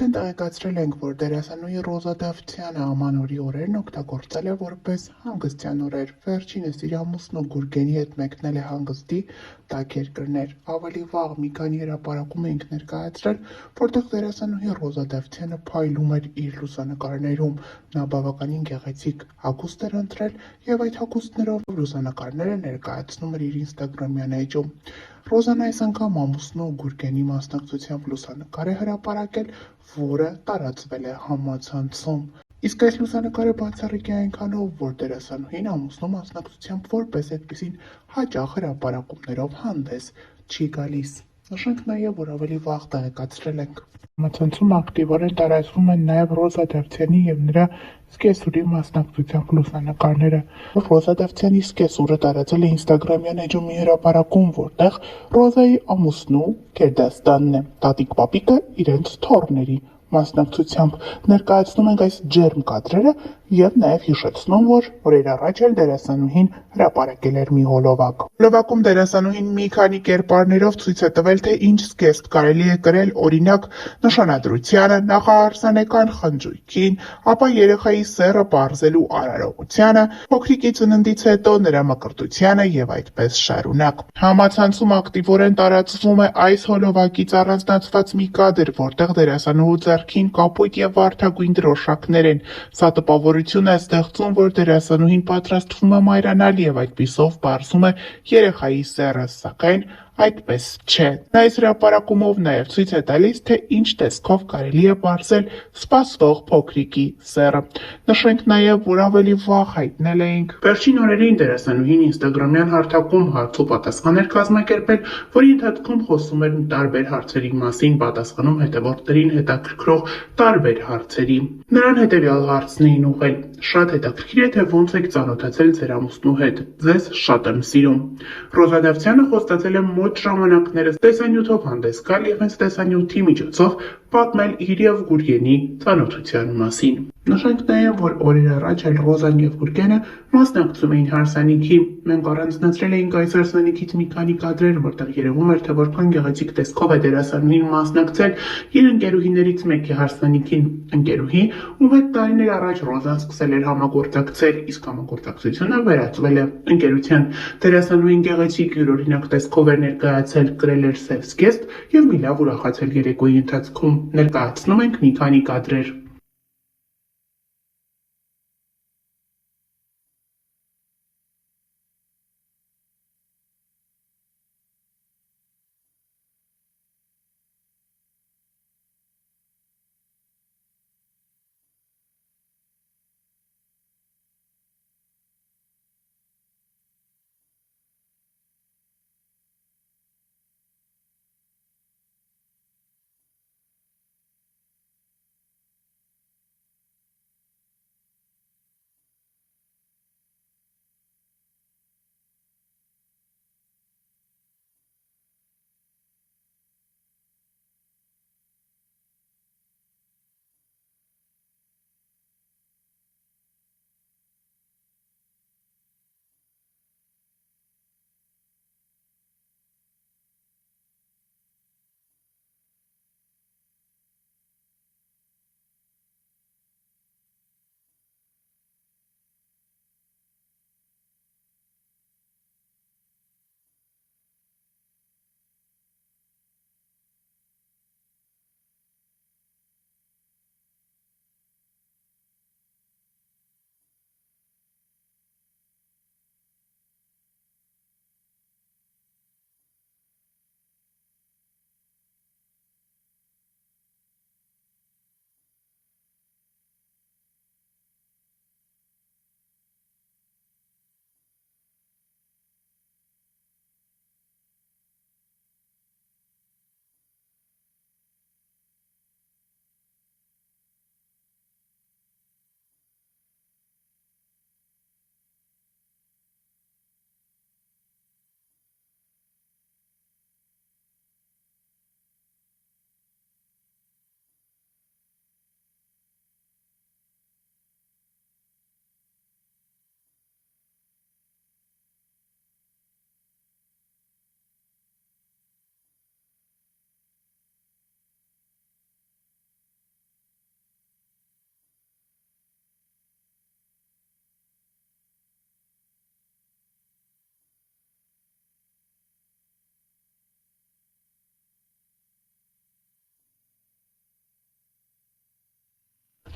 Արդեն տեղեկացրել ենք, որ դերասանուհի Ռոզա Դավթյանը ամանորի օրերն օգտագործել է որպես հանգստյան օրեր։ Վերջինս իր ամուսնու Գուրգենի հետ մեկնել է հանգստի տաք երկրներ։ Ավելի վաղ մի քանի հրապարակում էինք ներկայացրել, որտեղ դերասանուհի Ռոզա Դավթյանը փայլում էր իր լուսանկարներում։ Նա բավականին գեղեցիկ հագուստ էր ընտրել եւ այդ հագուստներով լուսանկարները ներկայացնում էր իր ինստագրամյան էջում։ Ռոզան այս անգամ ամուսնու Գուրգենի մասնակցությամբ լուսանկար է հրապարակել, որը տարածվել է համացանցում։ Իսկ այս լուսանկարը բացառիկ է այնքանով, որ դերասանուհին ամուսնու մասնակցությամբ որպես այդպիսին հաճախ հրապարակումներով հանդես չի գալիս։ Նշենք նաև, որ ավելի վաղ տեղեկացրել ենք։ Համացանցում ակտիվորեն տարածվում են նաև Ռոզա Դավթյանի եւ նրա սկեսուրի մասնակցությամբ լուսանկարները։ Ռոզա Դավթյանի սկեսուրը տարածել է ինստագրամյան էջում մի հրապարակում, որտեղ Ռոզայի ամուսնու Քերդաստանն է, տատիկ-պապիկը իրենց թոռների մասնակցությամբ ներկայացնում ենք այս ջերմ կադրերը եւ նաեւ հիշեցնում, որ օրեր առաջ էլ դերասանուհին հրապարակել էր մի հոլովակ։ Հոլովակում դերասանուհին մի քանի կերպարներով ցույց է տվել, թե ինչ զգեստ կարելի է կրել, օրինակ նշանադրությանը, նախարարսանեկան խնջույքին, ապա երեխայի սեռը պարզելու արարողությանը, փոքրիկի ծննդից հետո նրա մկրտությանը եւ այդպես շարունակ։ Համացանցում ակտիվորեն տարածվում է այս հոլովակից առանձնացված մի կադր, որտեղ դերասանուհու ձեռքին կապույտ եւ վարդագույն դրոշակներ են։ Սա տպավորություն է ստեղծում, որ դերասանուհին պատրաստվում է մայրանալ եւ այդպիսով պարզում է երեխայի սեռը, սակայն այդպես չէ։ Նա այս հրապարակումով նաև ցույց է տալիս, թե ինչ տեսքով կարելի է պարզել սպասվող փոքրիկի սեռը։ Նշենք նաև, որ ավելի վաղ հայտնել էինք վերջին օրերին դերասանուհին ինստագրամյան հարթակում հարց ու պատասխան էր կազմակերպել, որի ընթացքում խոսում էր տարբեր հարցերի մասին, պատասխանում հետևորդներին հետաքրքրող տարբեր հարցերի։ Նրան հետևյալ հարցն էին ուղղել. «Շատ հետաքրքիր է, թե ոնց եք ծանոթացել ձեր ամուսնու հետ։ Ձեզ շատ եմ սիրում»։ Ռոզա Դավթյանը խոստացել է մոտ ժամանակներս տեսանյութով հանդես գալ եւ հենց տեսանյութի միջոցով պատմել իր եւ Գուրգենի ծանոթության մասին։ Նշենք նաև, որ օրեր առաջ էլ Ռոզան եւ Գուրգենը մասնակցում էին հարսանիքի։ Մենք առանձնացրել էինք այս հարսանիքից մի քանի կադրեր, որտեղ երևում էր, թե որքան գեղեցիկ տեսքով է դերասանուհին մասնակցել իր ընկերուհիներից մեկի հարսանիքին։ Ընկերուհի, ում հետ տարիներ առաջ Ռոզան սկսել էր համագործակցել, իսկ համագործակցությունը վերածվել է ընկերության։ Դերասանուհին գեղեցիկ յուրօրինակ տեսքով էր ներկայացել, կրել էր սև զգեստ եւ մի լավ ուրախացել երեկոյի ընթացքում։ Ներկայացնում ենք մի քանի կադրեր։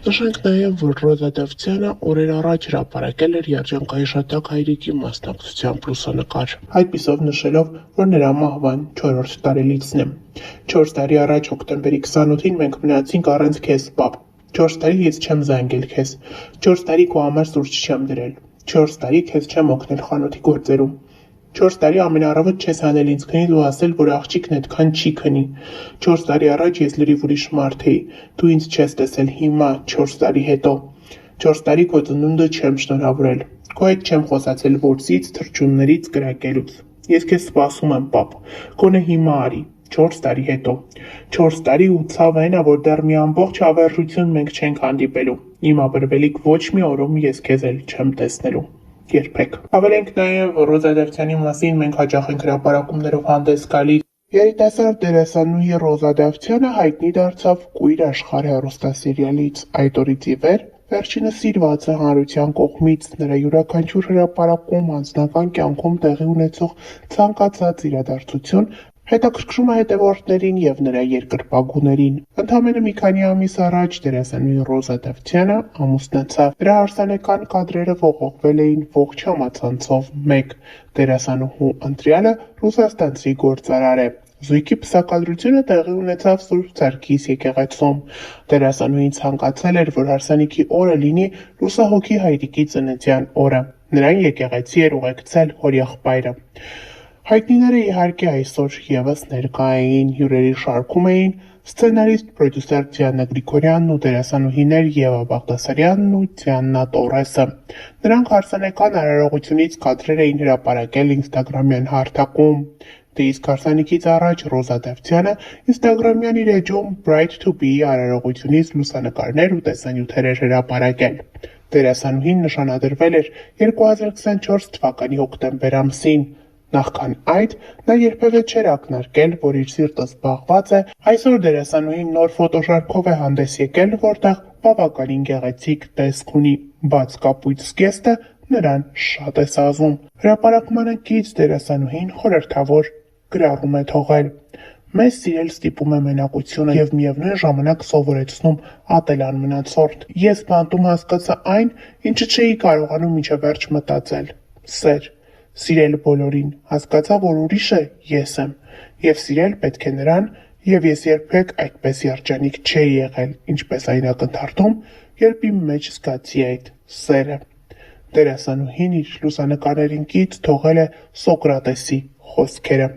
Նշենք նաև, որ Ռոզա Դավթյանը օրեր առաջ հրապարակել էր երջանկայի շատակ հայրիկի մասնակցությամբ լուսանկար, այդպիսով նշելով, որ նրա մահվան 4-րդ տարելիցն է։ 4 տարի առաջ հոկտեմբերի 28-ին մենք մնացինք առանց քեզ, պապ։ 4 տարի ես չեմ զանգել քեզ։ 4 տարի քո համար սուրճ չեմ դրել։ 4 տարի քեզ չեմ օգնել խանութի գործերում։ 4 տարի ամենառավոտ չես անել ինձ քնից ու ասել, որ աղջիկն այդքան չի քնի։ 4 տարի առաջ ես լրիվ ուրիշ մարդ էի, դու ինձ չես տեսել հիմա 4 տարի հետո։ 4 տարի քո ծնունդը չեմ շնորհավորել։ Քո հետ չեմ խոսացել որսից, թռչուններից, կրակելուց։ Ես քեզ սպասում եմ, պապ։ Գոնե հիմա արի, 4 տարի հետո։ 4 տարի ու ցավը այն է, որ դեռ մի ամբողջ հավերժություն մենք չենք հանդիպելու։ Իմ աբրբելիք ոչ մի օրում ես քեզ էլ չեմ տեսնելու։ Երբեք։ Հավելենք նաև Ռոզա Դավթյանի մասին մենք հաճախ ենք հրապարակումներով հանդես գալիս։ Երիտասարդ դերասանուհի Ռոզա Դավթյանը հայտնի դարձավ Կույր աշխարհ հեռուստասերիալից։ Այդ օրից ի վեր վերջինս սիրված է հանրության կողմից, նրա յուրաքանչյուր հրապարակում անձնական կյանքում տեղի ունեցող ցանկացած իրադարձություն հետաքրքրում է հետևորդներին և նրա երկրպագուներին։ Ընդամենը մի քանի ամիս առաջ դերասանուհի Ռոզա Դավթյանը ամուսնացավ։ Նրա հարսանեկան կադրերը ողողվել էին ողջ համացանցով մեկ։ Դերասանուհու ընտրյալը ռուսաստանցի գործարար է։ Զույգի պսակադրությունը տեղի ունեցավ Սուրբ Սարգիս եկեղեցում։ Դերասանուհին ցանկացել էր, որ հարսանիքի օրը լինի լուսահոգի հայրիկի ծննդյան օրը։ Նրան եկեղեցի էր ուղեկցել հորեղբայրը։ Հայտնիները իհարկե այսօր ևս ներկա էին, հյուրերի շարքում էին սցենարիստ, պրոդյուսեր Դիանա Գրիգորյանն ու դերասանուհիներ Եվա Բաղդասարյանն ու Դիանա Տորեսը։ Նրանք հարսանեկան արարողությունից կադրեր էին հրապարակել ինստագրամյան հարթակում։ Դե իսկ հարսանիքից առաջ Ռոզա Դավթյանը ինստագրամյան իր էջում Bright to be արարողությունից լուսանկարներ ու տեսանյութեր էր հրապարակել։ Դերասանուհին նշանադրվել էր 2024 թվականի հոկտեմբեր ամսին։ Նախքան այդ նա երբևէ չէր ակնարկել, որ իր սիրտը զբաղված է, այսօր դերասանուհին նոր ֆոտոշարքով է հանդես եկել, որտեղ բավականին գեղեցիկ տեսք ունի, բաց կապույտ զգեստը նրան շատ է սազում։ Հրապարակմանը կից դերասանուհին խորհրդավոր գրառում է թողել. Մեզ սիրել ստիպում է մենակությունը և միևնույն ժամանակ սովորեցնում ատել անմնացորդ։ Ես բանտում հասկացա այն, ինչը չէի կարողանում մինչև վերջ մտածել. սեր։ Սիրել բոլորին, հասկացա, որ ուրիշը ես եմ, և սիրել պետք է նրան, և ես երբեք այդպես երջանիկ չէի եղել, ինչպես այն ակնթարթում, երբ իմ մեջ զգացի այդ սերը։ Դերասանուհին իր լուսանկարներին կից թողել է Սոկրատեսի խոսքերը։